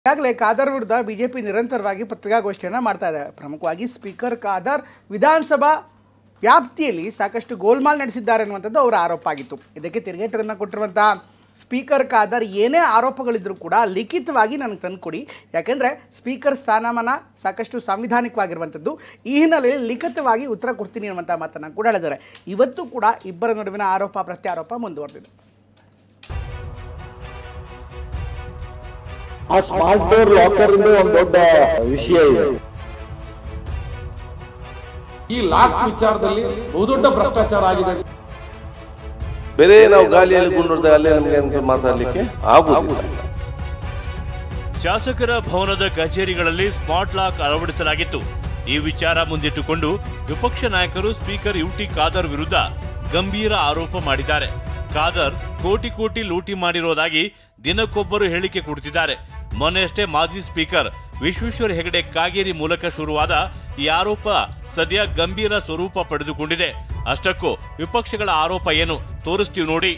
ಈಗಾಗಲೇ ಖಾದರ್ ವಿರುದ್ಧ ಬಿಜೆಪಿ ನಿರಂತರವಾಗಿ ಪತ್ರಿಕಾಗೋಷ್ಠಿಯನ್ನು ಮಾಡ್ತಾ ಇದೆ. ಪ್ರಮುಖವಾಗಿ ಸ್ಪೀಕರ್ ಖಾದರ್ ವಿಧಾನಸಭಾ ವ್ಯಾಪ್ತಿಯಲ್ಲಿ ಸಾಕಷ್ಟು ಗೋಲ್ಮಾಲ್ ನಡೆಸಿದ್ದಾರೆ ಅನ್ನುವಂಥದ್ದು ಅವರ ಆರೋಪ ಆಗಿತ್ತು. ಇದಕ್ಕೆ ತಿರುಗೇಟನ್ನು ಕೊಟ್ಟಿರುವಂಥ ಸ್ಪೀಕರ್ ಖಾದರ್ ಏನೇ ಆರೋಪಗಳಿದ್ರೂ ಕೂಡ ಲಿಖಿತವಾಗಿ ನನಗೆ ತಂದುಕೊಡಿ, ಯಾಕೆಂದರೆ ಸ್ಪೀಕರ್ ಸ್ಥಾನಮಾನ ಸಾಕಷ್ಟು ಸಾಂವಿಧಾನಿಕವಾಗಿರುವಂಥದ್ದು, ಈ ಹಿನ್ನೆಲೆಯಲ್ಲಿ ಲಿಖಿತವಾಗಿ ಉತ್ತರ ಕೊಡ್ತೀನಿ ಅನ್ನುವಂಥ ಮಾತನ್ನು ಕೂಡ ಹೇಳಿದ್ದಾರೆ. ಇವತ್ತು ಕೂಡ ಇಬ್ಬರ ನಡುವಿನ ಆರೋಪ ಪ್ರತ್ಯಾರೋಪ ಮುಂದುವರೆದಿದೆ. ಆ ಸ್ಮಾರ್ಟ್ ಡೋರ್ ಲಾಕರ್ ಇಂದ ಒಂದು ದೊಡ್ಡ ವಿಷಯ ಇದೆ. ಈ ಲಾಕ್ ವಿಚಾರದಲ್ಲಿ ಬಹುದೊಡ್ಡ ಭ್ರಷ್ಟಾಚಾರ ಆಗಿದೆ. ಬೇರೆ ನಾವು ಗಾಳಿಯಲ್ಲಿ ಗುಂಡಿರ್ದಾಗ ಅಲ್ಲೇ ನಮಗೆ ಮಾತಾಡಲಿಕ್ಕೆ ಆಗುವುದಿಲ್ಲ. ಶಾಸಕರ ಭವನದ ಕಚೇರಿಗಳಲ್ಲಿ ಸ್ಮಾರ್ಟ್ ಲಾಕ್ ಅಳವಡಿಸಲಾಗಿತ್ತು. ಈ ವಿಚಾರ ಮುಂದಿಟ್ಟುಕೊಂಡು ವಿಪಕ್ಷ ನಾಯಕರು ಸ್ಪೀಕರ್ ಯುಟಿ ಖಾದರ್ ವಿರುದ್ಧ ಗಂಭೀರ ಆರೋಪ ಮಾಡಿದ್ದಾರೆ. ಖಾದರ್ ಕೋಟಿ ಲೂಟಿ ಮಾಡಿರೋದಾಗಿ ದಿನಕ್ಕೊಬ್ಬರು ಹೇಳಿಕೆ ಕೊಡುತ್ತಿದ್ದಾರೆ. ಮೊನ್ನೆಯಷ್ಟೇ ಮಾಜಿ ಸ್ಪೀಕರ್ ವಿಶ್ವೇಶ್ವರ ಹೆಗಡೆ ಕಾಗೇರಿ ಮೂಲಕ ಶುರುವಾದ ಈ ಆರೋಪ ಸದ್ಯ ಗಂಭೀರ ಸ್ವರೂಪ ಪಡೆದುಕೊಂಡಿದೆ. ಅಷ್ಟಕ್ಕೂ ವಿಪಕ್ಷಗಳ ಆರೋಪ ಏನು ತೋರಿಸ್ತೀವಿ ನೋಡಿ.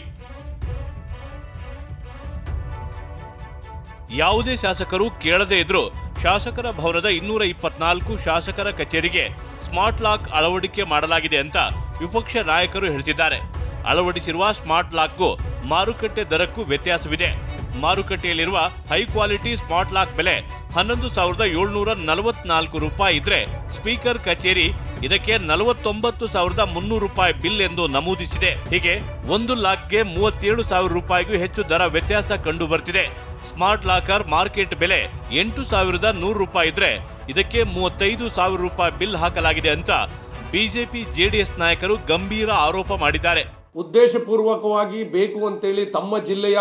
ಯಾವುದೇ ಶಾಸಕರು ಕೇಳದೇ ಇದ್ರೂ ಶಾಸಕರ ಭವನದ 224 ಶಾಸಕರ ಕಚೇರಿಗೆ ಸ್ಮಾರ್ಟ್ ಲಾಕ್ ಅಳವಡಿಕೆ ಮಾಡಲಾಗಿದೆ ಅಂತ ವಿಪಕ್ಷ ನಾಯಕರು ಹೇಳ್ತಿದ್ದಾರೆ. ಅಳವಡಿಸಿರುವ ಸ್ಮಾರ್ಟ್ ಲಾಕ್ಗೂ ಮಾರುಕಟ್ಟೆ ದರಕ್ಕೂ ವ್ಯತ್ಯಾಸವಿದೆ. ಮಾರುಕಟ್ಟೆಯಲ್ಲಿರುವ ಹೈ ಕ್ವಾಲಿಟಿ ಸ್ಮಾರ್ಟ್ ಲಾಕ್ ಬೆಲೆ 11,744 ರೂಪಾಯಿ ಇದ್ರೆ ಸ್ಪೀಕರ್ ಕಚೇರಿ ಇದಕ್ಕೆ 49,300 ರೂಪಾಯಿ ಬಿಲ್ ಎಂದು ನಮೂದಿಸಿದೆ. ಹೀಗೆ ಒಂದು ಲಾಕ್ಗೆ 37,000 ರೂಪಾಯಿಗೂ ಹೆಚ್ಚು ದರ ವ್ಯತ್ಯಾಸ ಕಂಡು ಬರ್ತಿದೆ. ಸ್ಮಾರ್ಟ್ ಲಾಕರ್ ಮಾರ್ಕೆಟ್ ಬೆಲೆ 8,100 ರೂಪಾಯಿ ಇದ್ರೆ ಇದಕ್ಕೆ 35,000 ರೂಪಾಯಿ ಬಿಲ್ ಹಾಕಲಾಗಿದೆ ಅಂತ ಬಿಜೆಪಿ ಜೆಡಿಎಸ್ ನಾಯಕರು ಗಂಭೀರ ಆರೋಪ ಮಾಡಿದ್ದಾರೆ. ಉದ್ದೇಶಪೂರ್ವಕವಾಗಿ ಬೇಕು ಅಂತೇಳಿ ತಮ್ಮ ಜಿಲ್ಲೆಯ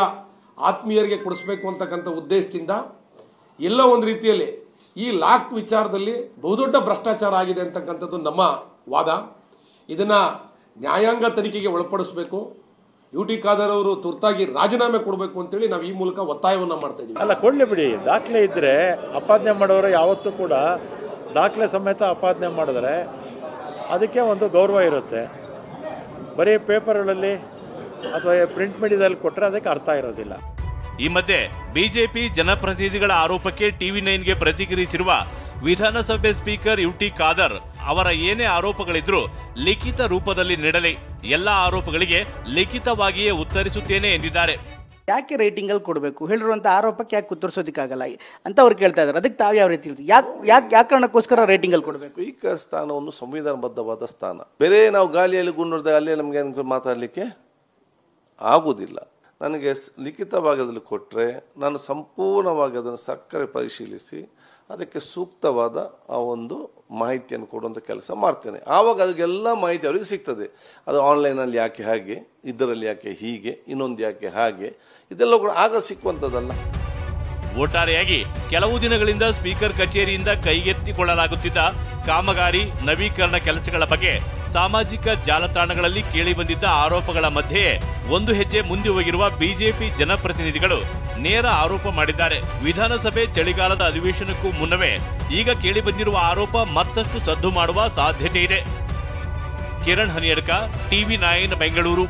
ಆತ್ಮೀಯರಿಗೆ ಕೊಡಿಸ್ಬೇಕು ಅಂತಕ್ಕಂಥ ಉದ್ದೇಶದಿಂದ ಎಲ್ಲ ಒಂದು ರೀತಿಯಲ್ಲಿ ಈ ಲಾಕ್ ವಿಚಾರದಲ್ಲಿ ಬಹುದೊಡ್ಡ ಭ್ರಷ್ಟಾಚಾರ ಆಗಿದೆ ಅಂತಕ್ಕಂಥದ್ದು ನಮ್ಮ ವಾದ. ಇದನ್ನು ನ್ಯಾಯಾಂಗ ತನಿಖೆಗೆ ಒಳಪಡಿಸಬೇಕು. ಯುಟಿ ಖಾದರ್ ಅವರು ತುರ್ತಾಗಿ ರಾಜೀನಾಮೆ ಕೊಡಬೇಕು ಅಂತೇಳಿ ನಾವು ಈ ಮೂಲಕ ಒತ್ತಾಯವನ್ನು ಮಾಡ್ತಾ ಇದ್ದೀವಿ. ಅಲ್ಲ, ಕೊಡ್ಲಿ ಬಿಡಿ. ದಾಖಲೆ ಇದ್ದರೆ ಅಪಾದನೆ ಮಾಡೋರು ಯಾವತ್ತೂ ಕೂಡ ದಾಖಲೆ ಸಮೇತ ಅಪಾದನೆ ಮಾಡಿದ್ರೆ ಅದಕ್ಕೆ ಒಂದು ಗೌರವ ಇರುತ್ತೆ. ಬರೀ ಪೇಪರ್ಗಳಲ್ಲಿ ಅಥವಾ ಪ್ರಿಂಟ್ ಮೀಡಿಯಾದಲ್ಲಿ ಕೊಟ್ಟರೆ ಅದಕ್ಕೆ ಅರ್ಥ ಇರೋದಿಲ್ಲ. ಈ ಮಧ್ಯೆ ಬಿಜೆಪಿ ಜನಪ್ರತಿನಿಧಿಗಳ ಆರೋಪಕ್ಕೆ ಟಿವಿ9ಗೆ ಪ್ರತಿಕ್ರಿಯಿಸಿರುವ ವಿಧಾನಸಭೆ ಸ್ಪೀಕರ್ ಯುಟಿ ಖಾದರ್ ಅವರ ಏನೇ ಆರೋಪಗಳಿದ್ರೂ ಲಿಖಿತ ರೂಪದಲ್ಲಿ ನೀಡಲಿ, ಎಲ್ಲ ಆರೋಪಗಳಿಗೆ ಲಿಖಿತವಾಗಿಯೇ ಉತ್ತರಿಸುತ್ತೇನೆ ಎಂದಿದ್ದಾರೆ. ಯಾಕೆ ರೇಟಿಂಗಲ್ಲಿ ಕೊಡಬೇಕು ಹೇಳಿರುವಂಥ ಆರೋಪಕ್ಕೆ ಯಾಕೆ ಉತ್ತರಿಸೋದಕ್ಕಾಗಲ್ಲ ಅಂತ ಅವ್ರು ಕೇಳ್ತಾ ಇದ್ದಾರೆ. ಅದಕ್ಕೆ ತಾವು ಯಾವ ರೀತಿ ಹೇಳ್ತೀವಿ? ಯಾಕೆ ಕಾರಣಕ್ಕೋಸ್ಕರ ರೇಟಿಂಗಲ್ಲಿ ಕೊಡಬೇಕು? ಸ್ಪೀಕರ್ ಸ್ಥಾನವನ್ನು ಸಂವಿಧಾನಬದ್ಧವಾದ ಸ್ಥಾನ. ಬೇರೆ ನಾವು ಗಾಳಿಯಲ್ಲಿ ಗುಂಡಿರ್ದಾಗ ಅಲ್ಲೇ ನಮಗೆ ಮಾತಾಡಲಿಕ್ಕೆ ಆಗುವುದಿಲ್ಲ. ನನಗೆ ಲಿಖಿತವಾಗಿ ಕೊಟ್ಟರೆ ನಾನು ಸಂಪೂರ್ಣವಾಗಿ ಅದನ್ನು ಸಕ್ಕರೆ ಪರಿಶೀಲಿಸಿ ಅದಕ್ಕೆ ಸೂಕ್ತವಾದ ಆ ಒಂದು ಮಾಹಿತಿಯನ್ನು ಕೊಡುವಂಥ ಕೆಲಸ ಮಾಡ್ತೇನೆ. ಆವಾಗ ಅದಕ್ಕೆಲ್ಲ ಮಾಹಿತಿ ಅವರಿಗೆ ಸಿಗ್ತದೆ. ಅದು ಆನ್ಲೈನಲ್ಲಿ ಯಾಕೆ ಹಾಗೆ, ಇದರಲ್ಲಿ ಯಾಕೆ ಹೀಗೆ, ಇನ್ನೊಂದು ಯಾಕೆ ಹಾಗೆ, ಇದೆಲ್ಲ ಕೂಡ ಆಗ ಸಿಕ್ಕುವಂಥದ್ದಲ್ಲ. ಒಟ್ಟಾರೆಯಾಗಿ ಕೆಲವು ದಿನಗಳಿಂದ ಸ್ಪೀಕರ್ ಕಚೇರಿಯಿಂದ ಕೈಗೆತ್ತಿಕೊಳ್ಳಲಾಗುತ್ತಿದ್ದ ಕಾಮಗಾರಿ ನವೀಕರಣ ಕೆಲಸಗಳ ಬಗ್ಗೆ ಸಾಮಾಜಿಕ ಜಾಲತಾಣಗಳಲ್ಲಿ ಕೇಳಿಬಂದಿದ್ದ ಆರೋಪಗಳ ಮಧ್ಯೆಯೇ ಒಂದು ಹೆಜ್ಜೆ ಮುಂದೆ ಹೋಗಿರುವ ಬಿಜೆಪಿ ಜನಪ್ರತಿನಿಧಿಗಳು ನೇರ ಆರೋಪ ಮಾಡಿದ್ದಾರೆ. ವಿಧಾನಸಭೆ ಚಳಿಗಾಲದ ಅಧಿವೇಶನಕ್ಕೂ ಮುನ್ನವೇ ಈಗ ಕೇಳಿಬಂದಿರುವ ಆರೋಪ ಮತ್ತಷ್ಟು ಸದ್ದು ಮಾಡುವ ಸಾಧ್ಯತೆ ಇದೆ. ಕಿರಣ್ ಹನಿಯಡ್ಕ, ಟಿವಿ9 ಬೆಂಗಳೂರು.